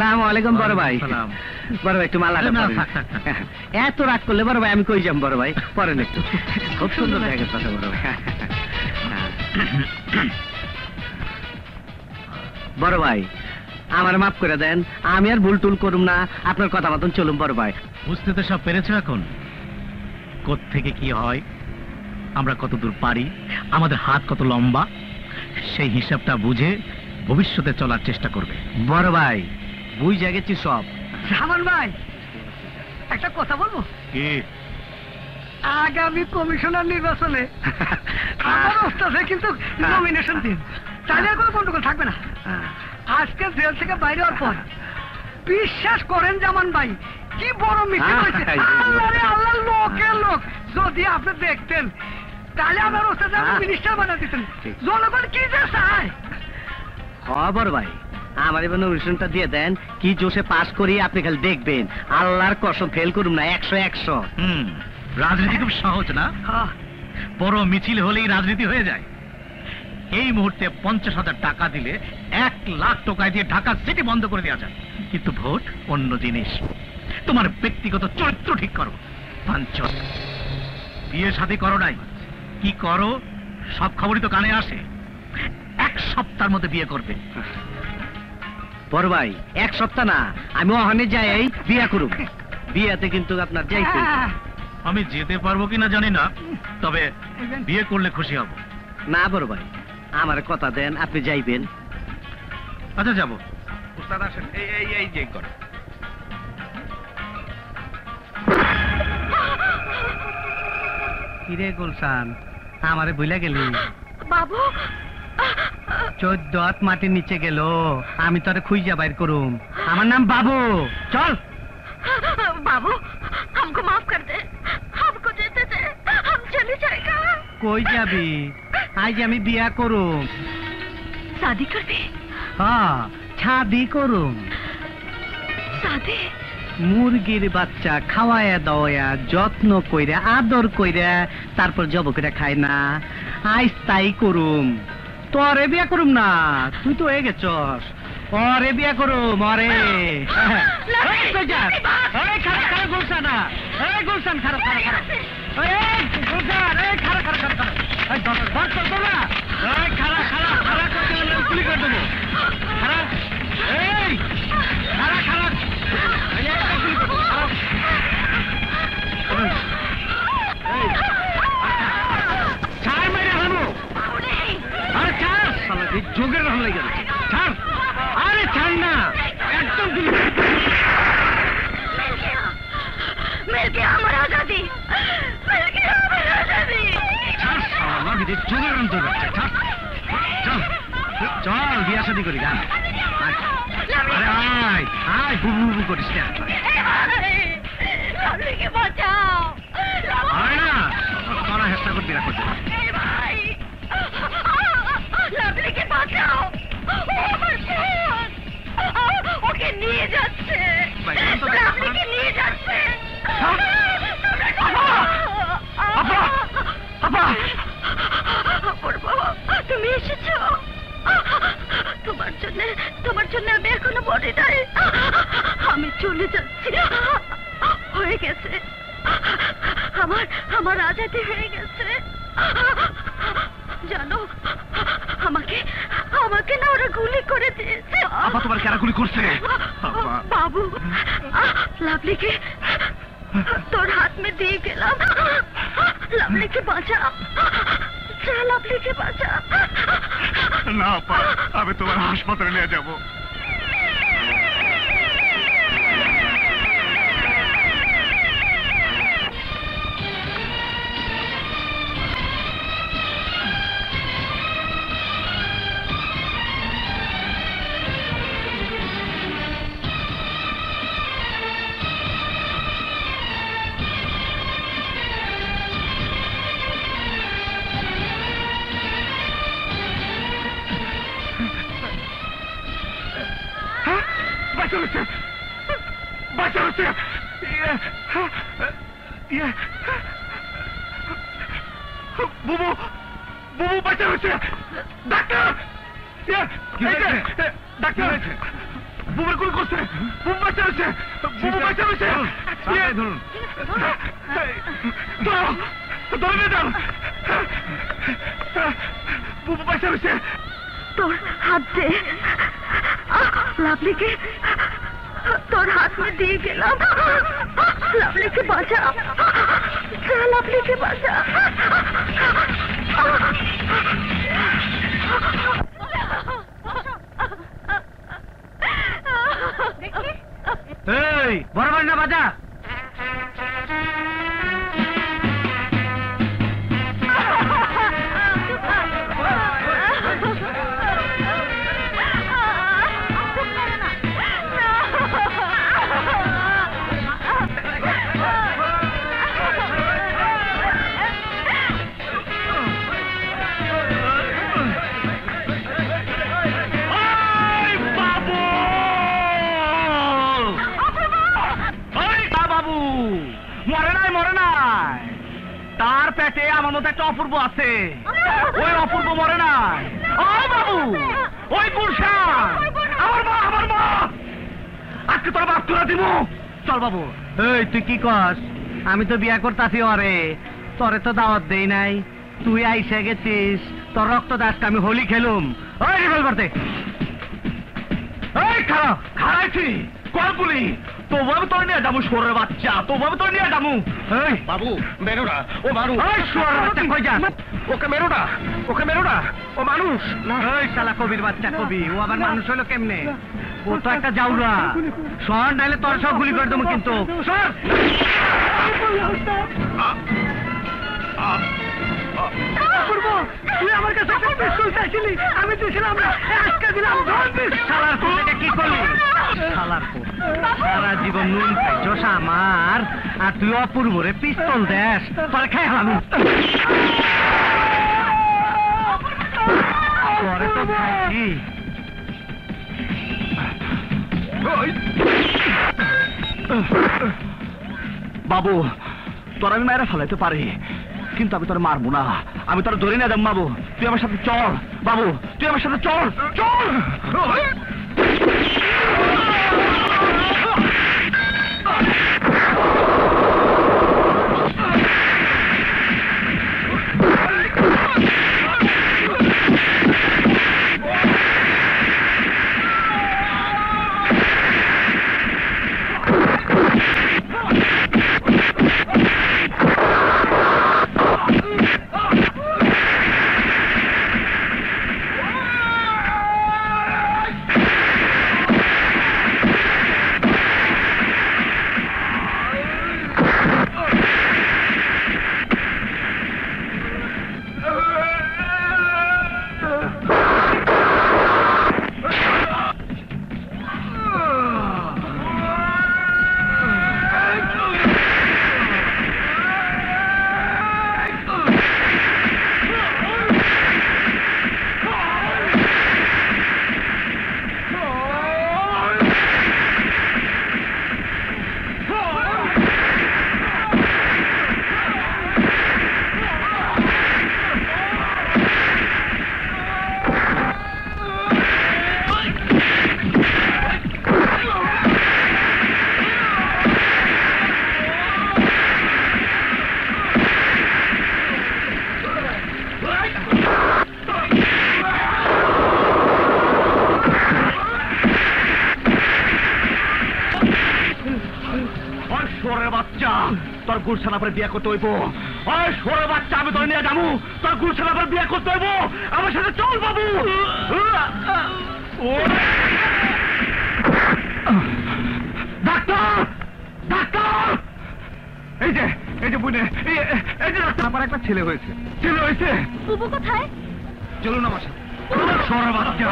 আসসালামু আলাইকুম বড় ভাই। বড় ভাই একটু মালাটা পরেন। এত রাগ করলে বড় ভাই আমি কই যাম বড় ভাই, পরেন একটু। খুব সুন্দর জায়গা কথা বড় ভাই। বড় ভাই আমার মাফ করে দেন, আমি আর ভুল টুল করুম না, আপনার কথা মতন চলুম বড় ভাই। বুঝতে তো সব পেরেছো এখন, কোত্থেকে কি হয়, আমরা কত দূর পারি, আমাদের হাত কত লম্বা, সেই হিসাবটা বুঝে ভবিষ্যতে চলার চেষ্টা করবে। বড় ভাই বুঝে গেছি সব। সামান ভাই একটা কথা বলবো? কি? আগামী কমিশনার নির্বাচনে আমার ওস্তাদে কিন্তু নমিনেশন দিন, তাহলে আর কোনো গন্ডগোল থাকবে না। আজকে জেল থেকে বাইরে হওয়ার পর বিশ্বাস করেন জামান ভাই কি বড় মিটিং হয়েছে, আল্লাহ রে আল্লাহ, লোকের লোক যদি আপনি দেখতেন তাহলে আমার ওস্তাদ মিনিস্টার বানিয়ে দিতেন। জনগণ কি যে চায়। খবর ভাই আমার এবার নমিনেশনটা দিয়ে দেন, কি জোশে পাস করি আপনি খালি দেখবেন, আল্লাহর কসম ফেল করুম না, 100-100। রাজনীতি খুব সহজ না, বড় মিছিল হলেই রাজনীতি হয়ে যায়। এই মুহূর্তে 50,000 টাকা দিলে 1 লাখ টাকায় দিয়ে ঢাকা সিটি বন্ধ করে দেওয়া যায়, কিন্তু ভোট অন্য জিনিস। তোমার ব্যক্তিগত চরিত্র ঠিক করো। পাঞ্চল বিয়ে শাদী করো নাই, কি করো সব খবরই তো কানে আসে। 1 সপ্তাহের মধ্যে বিয়ে করবে। বড় ভাই 1 সপ্তাহ না, আমি ওখানে যাই বিয়ে করুম। বিয়েতে কিন্তু আপনার যাইতে। আমি যেতে পারবো কিনা জানি না, তবে বিয়ে করলে খুশি হব। না বড় ভাই আমার কথা দেন, আপনি যাইবেন। আচ্ছা যাবো। উস্তাদ আসেন, এই যে করে। কিরে গুলশান আমারে ভুলে গেলি? বাবু 14 হাত মাটির নিচে গেল, আমি তোরে খুঁজা বাইর করুম। আমার নাম বাবু। চল बाबू हमको माफ कर दे, हमको जेते दे, हम चले जाएगा। কই যাবি? আজ আমি বিয়া করুম। शादी करबी? হ্যাঁ ছাদি করুম। शादी? মুরগির বাচ্চা খাওয়ায়া দাওয়া যত্ন কইরা আদর কইরা তারপর জব করে খায় না, আইস তাই করুম। তোরে বিয়া করুম না, তুই তো হয়ে গেছস। ওরে বিয়া করুম। ওরে গুলশান, গুলশান খারাপ খারাপ খারাপ, গুলশান খারাপ খারাপ খারাপ খারাপ, খারাপ খারাপ খারাপ করতে হলে গুলি করে দেবো। খারাপ এই খারাপ খারাপ ছাড় মেরে হানো। আরে ছাড় শালা, যোগের রহম লেগে গেছে। ছাড়, আরে ছাড় না, একদম গুলি। मिल गया हमारा आजादी, मिल गया हमारा आजादी। ছাড় শালা, লাগে যোগের রহম তো যাচ্ছে। ছাড়, চল চল বিয়া শাদি করি। গান আরে আয় আয়, বুবু বুবু করিস না। लवली के बचाओ, আয় না তোরা হেস্তা করবি না করবি। भाई लवली के बचाओ, ওকে নিয়ে যাচ্ছে, লভলিকে নিয়ে যাচ্ছে। তুমি এসেছো, তোমার জন্য আমি এখনো বলি নাই। আমি চলে যাচ্ছি, হয়ে গেছে আমার আজাদি হয়ে গেছে। জানো আমাকে না ওরা গুলি করে দিয়েছে। আপা তোমার কারা গুলি করছে? বাবু लवली তোর হাত মে দিয়ে গেলাম, लवली के বাঁচা, लवली के বাঁচা। না আপা, আমি তোমার হাসপাতালে নিয়ে যাবো। বুবু বুবু বাঁচা হচ্ছে। ডাক্তার ডাক্তার বুবুর গুলি করছে, বুবু বাচ্চা হয়েছে, বুবু বাচ্চা হয়েছে। ধরুন ধরে নিয়ে যান, বুবু বাচ্চা হয়েছে। তোর হাত দে, লাভলিকে তোর হাত में দিয়ে গেলাম। লাভলিকে বাঁচা, লাভলিকে বাঁচা। এই বরাবর না বাজা। তার পেটে আমার মতো একটা অপূর্ব আছে, ওই অপূর্ব মরে নাই। ও বাবু, ওই গুলশান আমার মা, আমার মা। আজকে তোর বাপ তুলে দিব। চল বাবু। এই তুই কি কস? আমি তো বিয়া করতাছি ওরে, তোরে তো দাওয়াত দেই নাই, তুই আইসে গেছিস, তোর রক্ত দাসকে আমি হোলি খেলুম। ওই রিভলভার দে। এই খারাপ খারাইছি কলগুলি, তবু আমি তোর নিয়ে যাবো সোরের বাচ্চা, তবু আমি তোর নিয়ে যাবো। এই বাবু মেরো না, ও মানুষ। ওই সোরের বাচ্চা কই যা? ওকে মেরো না, ওকে মেরো না, ও মানুষ। এই শালা কবির বাচ্চা কবি, ও আবার মানুষ হলো কেমনে? ও তো একটা জাউরা। শহর নাইলে তোর সব গুলি করে দেবো কিন্তু। সর। তুই আমার কাছে একটা পিস্তল চাইছিলি, আমি দিয়েছিলাম না, আজকে দিলাম। শালার পুত, এটা কি করলি? শালার পুত, সারা জীবন নুন খাইছস আমার, আর তুই অপূর্বরে পিস্তল দেস, তোরে খাই হলাম। তোরে তো খাইছি। বাবু তোর আমি মায়েরা ফেলাইতে পারি, কিন্তু আমি তোর মারবো না, আমি তোর ধরে নিয়ে যাবো। বাবু তুই আমার সাথে চল, বাবু তুই আমার সাথে চল, চল। তোর গুলশান পরে বিয়ে করতে হইব। ওই সোরের বাচ্চা, আমি তোর নিয়ে যাবো, তোর গুলশান পরে বিয়ে করতে হইব। আমার সাথে চল বাবু। ডাক্তার, ডাক্তার, এই যে বুনে, এই যে আমার একটা ছেলে হয়েছে। ছেলে হয়েছে? বুবু কোথায়? চলুন আমার সাথে। সোরের বাচ্চা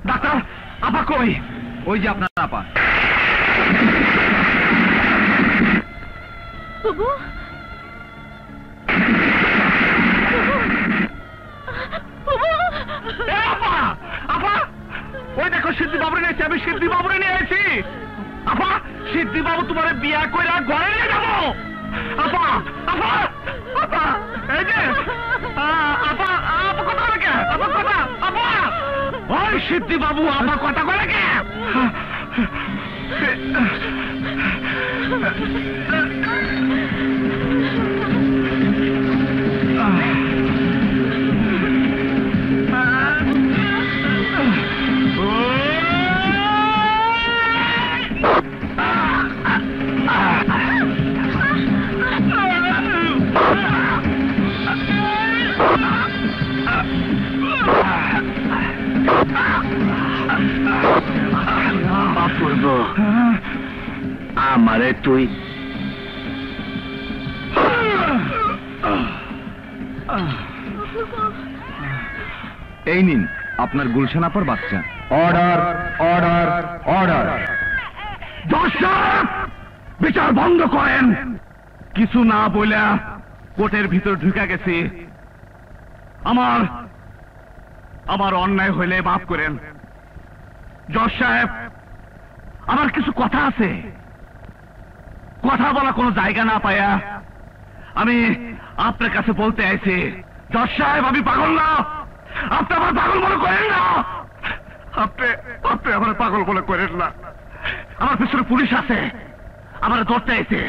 ডাক্তার, আপা কই? ওই যে আপনার আপা। বুবু, আপা, আপা, ওই দেখো সিদ্ধি বাবুরে নিয়েছি, আমি সিদ্ধি বাবুরে নিয়ে এসেছি। আপা, সিদ্ধি বাবু তোমার বিয়া কইরা ঘরে নিয়ে যাবো। আপা আপা আপা এই যে আপা আপা কথা বলে কে আপা কথা আপা ওই সিদ্ধি বাবু আপা কথা বলে কে আমারে তুই এই নিন আপনার গুলশান আপার বাচ্চা। Order order order. দর্শক বিচার বন্ধ করেন। কিছু না বইলা কোর্টের ভিতর ঢুকে গেছি। আমার আমার অন্যায় হইলে মাফ করেন। জজ সাহেব, আমার কিছু কথা আছে। কথা বলা কোনো জায়গা না পায়া আমি আপনার কাছে বলতে আইছি। জজ সাহেব, আমি পাগল না। আপনি আমার পাগল মনে করেন না। আপনি আমার পাগল মনে করেন না। আমার পিছনে পুলিশ আছে, আমার ধরতে আইছে।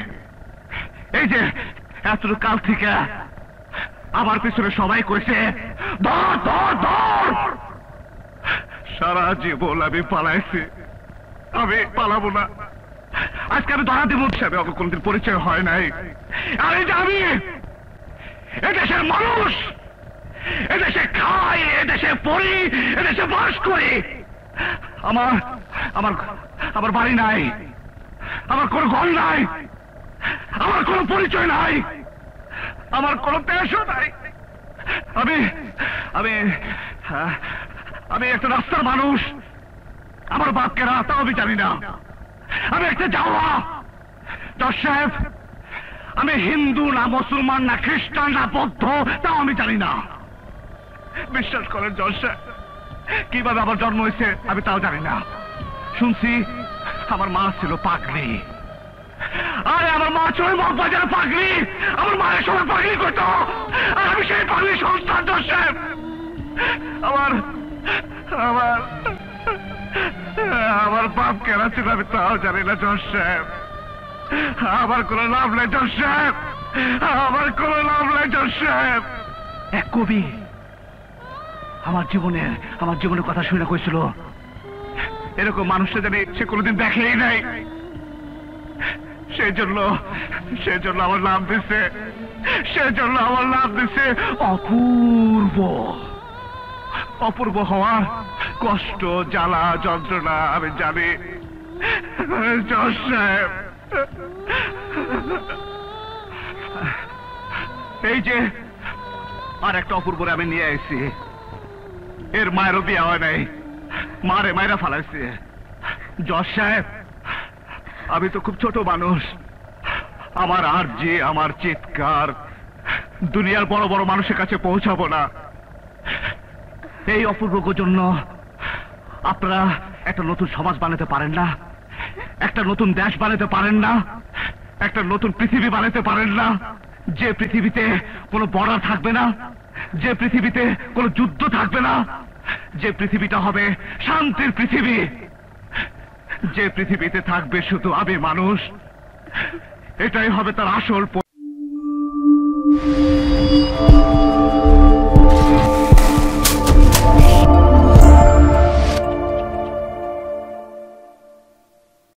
এই যে এতটুকু কাল থেকে আমার পিছনে সবাই কইছে ধর ধর ধর। সারা জীবন আমি পালাইছি, আমি পালাবো না। আজকে আমি ধরা দিব হিসাবে আমার কোনদিন পরিচয় হয় নাই। আর এই যে আমি এদেশের মানুষ, এদেশে খাই, এদেশে পড়ি, এদেশে বাস করি। আমার আমার আমার বাড়ি নাই, আমার কোনো ঘর নাই, আমার কোনো পরিচয় নাই, আমার কোনো পেশও নাই। আমি আমি আমি একটা রাস্তার মানুষ। আমার বাপকে রাস্তাও আমি জানি না। আমি একটা যাওয়া। জজ সাহেব, আমি হিন্দু না মুসলমান না খ্রিস্টান না বৌদ্ধ তাও আমি জানি না। বিশ্বাস করেন জজ সাহেব, কিভাবে আমার জন্ম হয়েছে আমি তাও জানি না। শুনছি আমার মা ছিল পাগলি। আরে আমার মা ছিল মগবাজারে পাগলি। আমার মায়ের সময় পাগলি করতো, আর আমি সেই পাগলি সংস্থান। জজ সাহেব, আমার আমার আমার বাপ কেনা ছিল আমি তাও জানি না। জজ সাহেব, আমার কোনো লাভ নাই। জজ সাহেব, আমার কোনো লাভ নাই। জজ সাহেব, এক কবি আমার জীবনের কথা শুনে কইছিল, এরকম মানুষটা জানি সে কোনোদিন দেখেই নাই। সেই জন্য আমার নাম দিছে, সেজন্য আমার নাম দিছে অপূর্ব। অপূর্ব হওয়ার কষ্ট, জ্বালা, যন্ত্রণা আমি জানি। জজ সাহেব, এই যে আর একটা অপূর্বরে আমি নিয়ে আইছি। এর মায়েরও বিয়ে হয় নাই, মারে মায়েরা ফালাইছে। জজ সাহেব, আমি তো খুব ছোট মানুষ। আমার আরজি, আমার চিৎকার দুনিয়ার বড় বড় মানুষের কাছে পৌঁছাবো না। এই অপূর্বর জন্য আপনারা একটা নতুন সমাজ বানাতে পারেন না, একটা নতুন দেশ বানাতে পারেন না, একটা নতুন পৃথিবী বানাতে পারেন না, যে পৃথিবীতে কোনো বর্ডার থাকবে না, যে পৃথিবীতে কোনো যুদ্ধ থাকবে না, যে পৃথিবীটা হবে শান্তির পৃথিবী, যে পৃথিবীতে থাকবে শুধু আমি মানুষ। এটাই হবে তার আসল